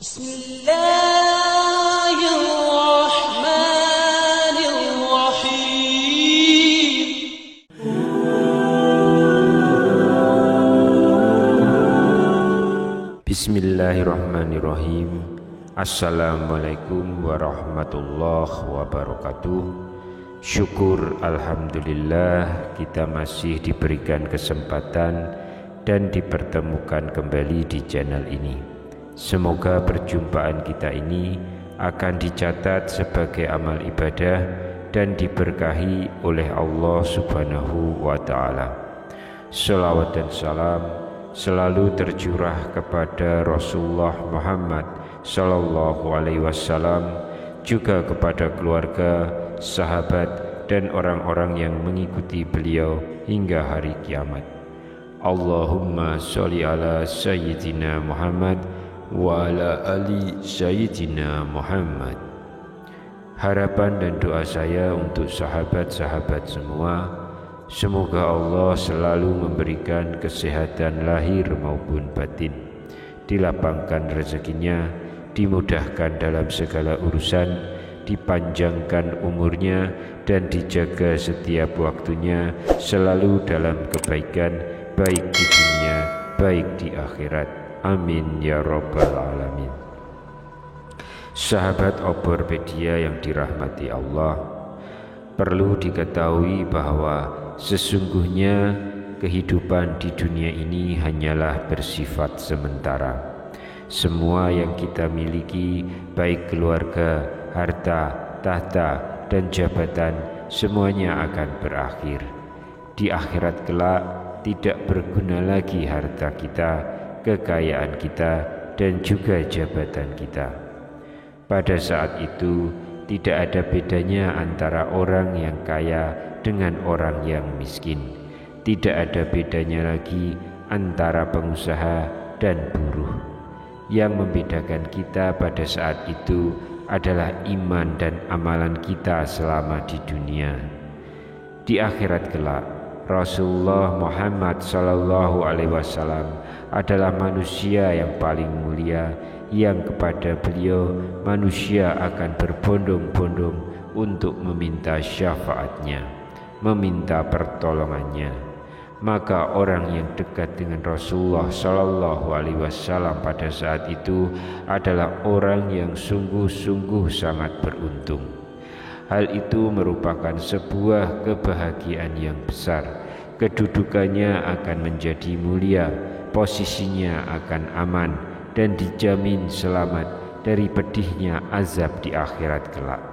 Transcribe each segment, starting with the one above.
Bismillahirrahmanirrahim. Assalamualaikum warahmatullahi wabarakatuh. Syukur alhamdulillah kita masih diberikan kesempatan dan dipertemukan kembali di channel ini. Semoga perjumpaan kita ini akan dicatat sebagai amal ibadah dan diberkahi oleh Allah Subhanahu wa ta'ala. Shalawat dan salam selalu tercurah kepada Rasulullah Muhammad Sallallahu Alaihi Wasallam, juga kepada keluarga, sahabat, dan orang-orang yang mengikuti beliau hingga hari kiamat. Allahumma sholli ala Sayyidina Muhammad wa ala ali Sayyidina Muhammad. Harapan dan doa saya untuk sahabat-sahabat semua, semoga Allah selalu memberikan kesehatan lahir maupun batin, dilapangkan rezekinya, dimudahkan dalam segala urusan, dipanjangkan umurnya, dan dijaga setiap waktunya selalu dalam kebaikan, baik di dunia, baik di akhirat. Amin ya rabbal alamin. Sahabat Oborpedia yang dirahmati Allah, perlu diketahui bahwa sesungguhnya kehidupan di dunia ini hanyalah bersifat sementara. Semua yang kita miliki, baik keluarga, harta, tahta, dan jabatan, semuanya akan berakhir. Di akhirat kelak tidak berguna lagi harta kita, kekayaan kita, dan juga jabatan kita. Pada saat itu tidak ada bedanya antara orang yang kaya dengan orang yang miskin. Tidak ada bedanya lagi antara pengusaha dan buruh. Yang membedakan kita pada saat itu adalah iman dan amalan kita selama di dunia. Di akhirat kelak, Rasulullah Muhammad Sallallahu Alaihi Wasallam adalah manusia yang paling mulia, yang kepada beliau manusia akan berbondong-bondong untuk meminta syafaatnya, meminta pertolongannya. Maka orang yang dekat dengan Rasulullah Sallallahu Alaihi Wasallam pada saat itu adalah orang yang sungguh-sungguh sangat beruntung. Hal itu merupakan sebuah kebahagiaan yang besar. Kedudukannya akan menjadi mulia, posisinya akan aman, dan dijamin selamat dari pedihnya azab di akhirat kelak.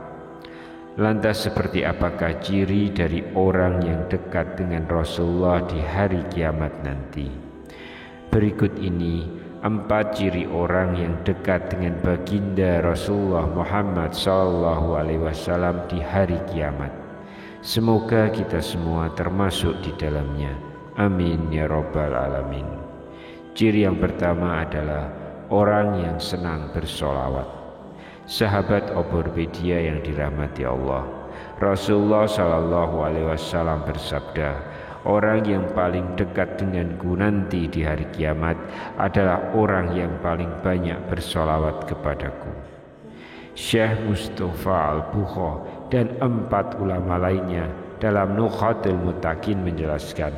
Lantas seperti apakah ciri dari orang yang dekat dengan Rasulullah di hari kiamat nanti? Berikut ini 4 ciri orang yang dekat dengan baginda Rasulullah Muhammad Sallallahu Alaihi Wasallam di hari kiamat. Semoga kita semua termasuk di dalamnya. Amin ya rabbal alamin. Ciri yang pertama adalah orang yang senang bersolawat. Sahabat Oborpedia yang dirahmati Allah, Rasulullah Sallallahu Alaihi Wasallam bersabda, orang yang paling dekat denganku nanti di hari kiamat adalah orang yang paling banyak bersolawat kepadaku. Syekh Mustafa Al-Bukha dan 4 ulama lainnya dalam Nukhatul Muttaqin menjelaskan,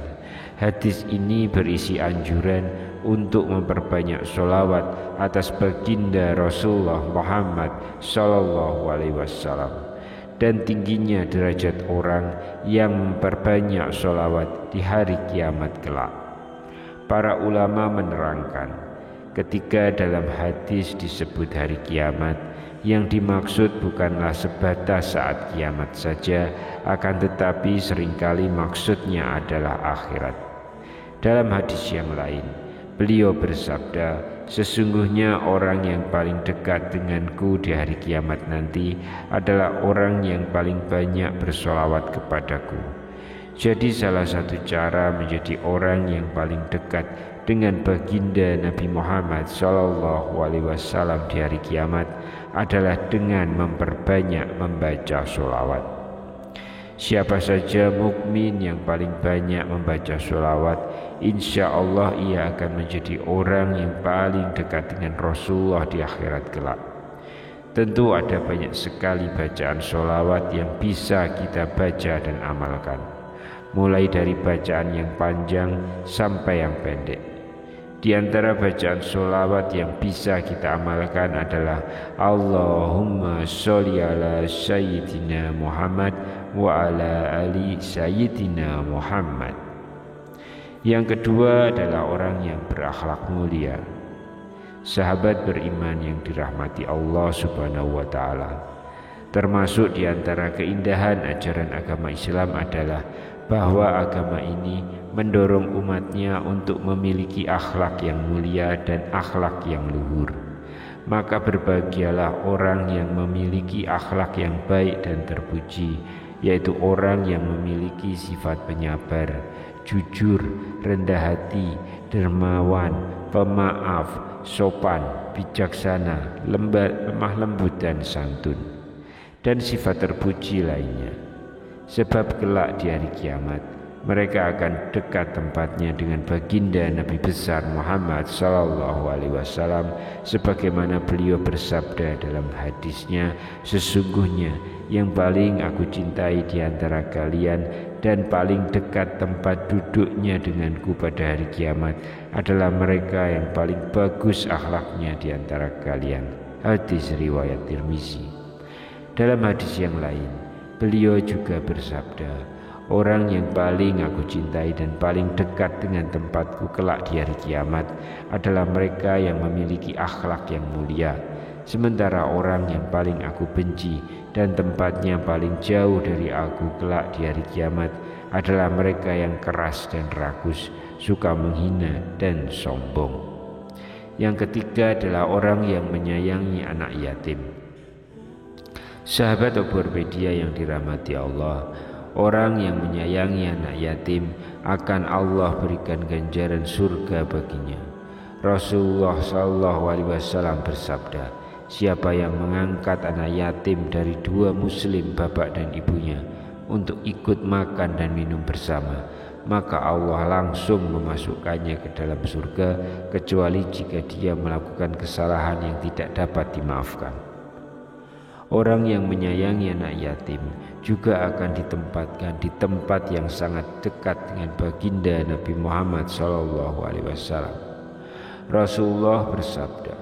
hadis ini berisi anjuran untuk memperbanyak sholawat atas baginda Rasulullah Muhammad Sallallahu Alaihi Wasallam, dan tingginya derajat orang yang memperbanyak sholawat di hari kiamat kelak. Para ulama menerangkan, ketika dalam hadis disebut hari kiamat, yang dimaksud bukanlah sebatas saat kiamat saja, akan tetapi seringkali maksudnya adalah akhirat. Dalam hadis yang lain, beliau bersabda, sesungguhnya orang yang paling dekat denganku di hari kiamat nanti adalah orang yang paling banyak bersolawat kepadaku. Jadi salah satu cara menjadi orang yang paling dekat dengan baginda Nabi Muhammad Sallallahu Alaihi Wasallam di hari kiamat adalah dengan memperbanyak membaca sholawat. Siapa saja mukmin yang paling banyak membaca sholawat, insya Allah ia akan menjadi orang yang paling dekat dengan Rasulullah di akhirat kelak. Tentu ada banyak sekali bacaan sholawat yang bisa kita baca dan amalkan, mulai dari bacaan yang panjang sampai yang pendek. Di antara bacaan sholawat yang bisa kita amalkan adalah Allahumma sholli ala Sayyidina Muhammad wa ala ali Sayyidina Muhammad. Yang kedua adalah orang yang berakhlak mulia. Sahabat beriman yang dirahmati Allah Subhanahu wa Ta'ala, termasuk di antara keindahan ajaran agama Islam adalah bahwa agama ini mendorong umatnya untuk memiliki akhlak yang mulia dan akhlak yang luhur. Maka berbahagialah orang yang memiliki akhlak yang baik dan terpuji, yaitu orang yang memiliki sifat penyabar, jujur, rendah hati, dermawan, pemaaf, sopan, bijaksana, lemah lembut dan santun, dan sifat terpuji lainnya. Sebab kelak di hari kiamat mereka akan dekat tempatnya dengan baginda Nabi besar Muhammad sallallahu alaihi wasallam, sebagaimana beliau bersabda dalam hadisnya, sesungguhnya yang paling aku cintai di antara kalian dan paling dekat tempat duduknya denganku pada hari kiamat adalah mereka yang paling bagus akhlaknya di antara kalian. Hadis riwayat Tirmizi. Dalam hadis yang lain, beliau juga bersabda, orang yang paling aku cintai dan paling dekat dengan tempatku kelak di hari kiamat adalah mereka yang memiliki akhlak yang mulia. Sementara orang yang paling aku benci dan tempatnya paling jauh dari aku kelak di hari kiamat adalah mereka yang keras dan rakus, suka menghina dan sombong. Yang ketiga adalah orang yang menyayangi anak yatim. Sahabat Abu Hurairah yang dirahmati Allah, orang yang menyayangi anak yatim akan Allah berikan ganjaran surga baginya. Rasulullah SAW bersabda, siapa yang mengangkat anak yatim dari dua muslim, bapak dan ibunya, untuk ikut makan dan minum bersama, maka Allah langsung memasukkannya ke dalam surga, kecuali jika dia melakukan kesalahan yang tidak dapat dimaafkan. Orang yang menyayangi anak yatim juga akan ditempatkan di tempat yang sangat dekat dengan baginda Nabi Muhammad SAW. Rasulullah bersabda,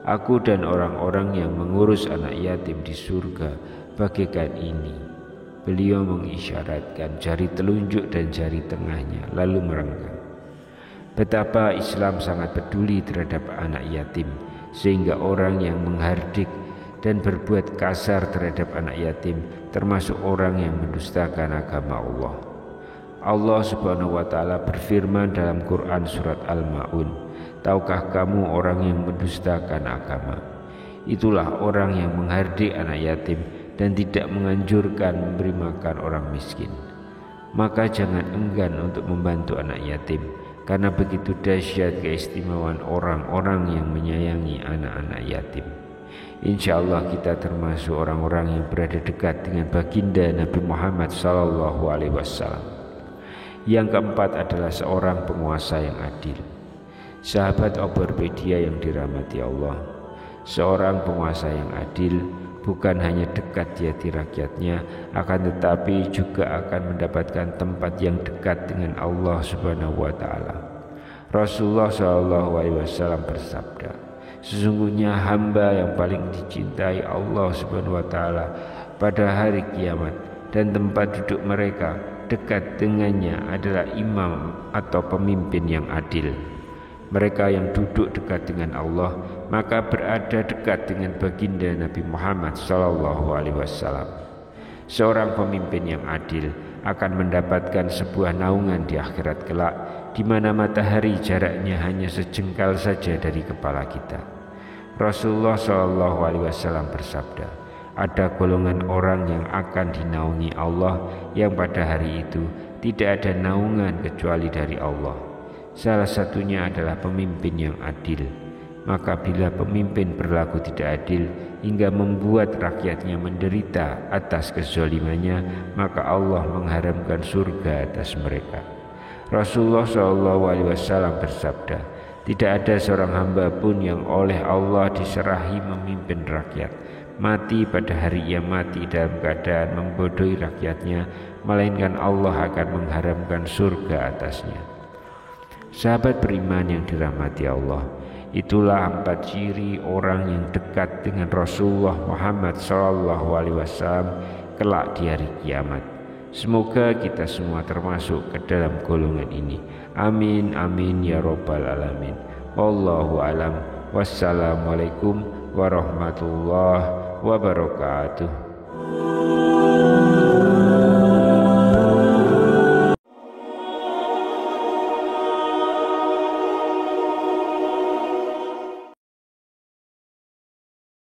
aku dan orang-orang yang mengurus anak yatim di surga bagaikan ini. Beliau mengisyaratkan jari telunjuk dan jari tengahnya, lalu merenggang. Betapa Islam sangat peduli terhadap anak yatim, sehingga orang yang menghardik dan berbuat kasar terhadap anak yatim termasuk orang yang mendustakan agama Allah. Allah Subhanahu wa Ta'ala berfirman dalam Quran surat Al-Ma'un, tahukah kamu orang yang mendustakan agama? Itulah orang yang menghardik anak yatim dan tidak menganjurkan memberi makan orang miskin. Maka jangan enggan untuk membantu anak yatim, karena begitu dahsyat keistimewaan orang-orang yang menyayangi anak-anak yatim. Insya Allah kita termasuk orang-orang yang berada dekat dengan baginda Nabi Muhammad SAW. Yang keempat adalah seorang penguasa yang adil. Sahabat Abu Hurairah yang dirahmati Allah, seorang penguasa yang adil bukan hanya dekat di hati rakyatnya, akan tetapi juga akan mendapatkan tempat yang dekat dengan Allah Subhanahu wa Ta'ala. Rasulullah SAW bersabda, sesungguhnya hamba yang paling dicintai Allah Subhanahu wa Ta'ala pada hari kiamat dan tempat duduk mereka dekat dengannya adalah imam atau pemimpin yang adil. Mereka yang duduk dekat dengan Allah maka berada dekat dengan baginda Nabi Muhammad SAW. Seorang pemimpin yang adil akan mendapatkan sebuah naungan di akhirat kelak, di mana matahari jaraknya hanya sejengkal saja dari kepala kita. Rasulullah SAW bersabda, ada golongan orang yang akan dinaungi Allah yang pada hari itu tidak ada naungan kecuali dari Allah. Salah satunya adalah pemimpin yang adil. Maka bila pemimpin berlaku tidak adil hingga membuat rakyatnya menderita atas kezalimannya, maka Allah mengharamkan surga atas mereka. Rasulullah SAW bersabda, tidak ada seorang hamba pun yang oleh Allah diserahi memimpin rakyat, mati pada hari ia mati dalam keadaan membodohi rakyatnya, melainkan Allah akan mengharamkan surga atasnya. Sahabat beriman yang dirahmati Allah, itulah 4 ciri orang yang dekat dengan Rasulullah Muhammad SAW kelak di hari kiamat. Semoga kita semua termasuk ke dalam golongan ini. Amin amin ya rabbal alamin. Wallahu alam. Wassalamualaikum warahmatullahi wabarakatuh.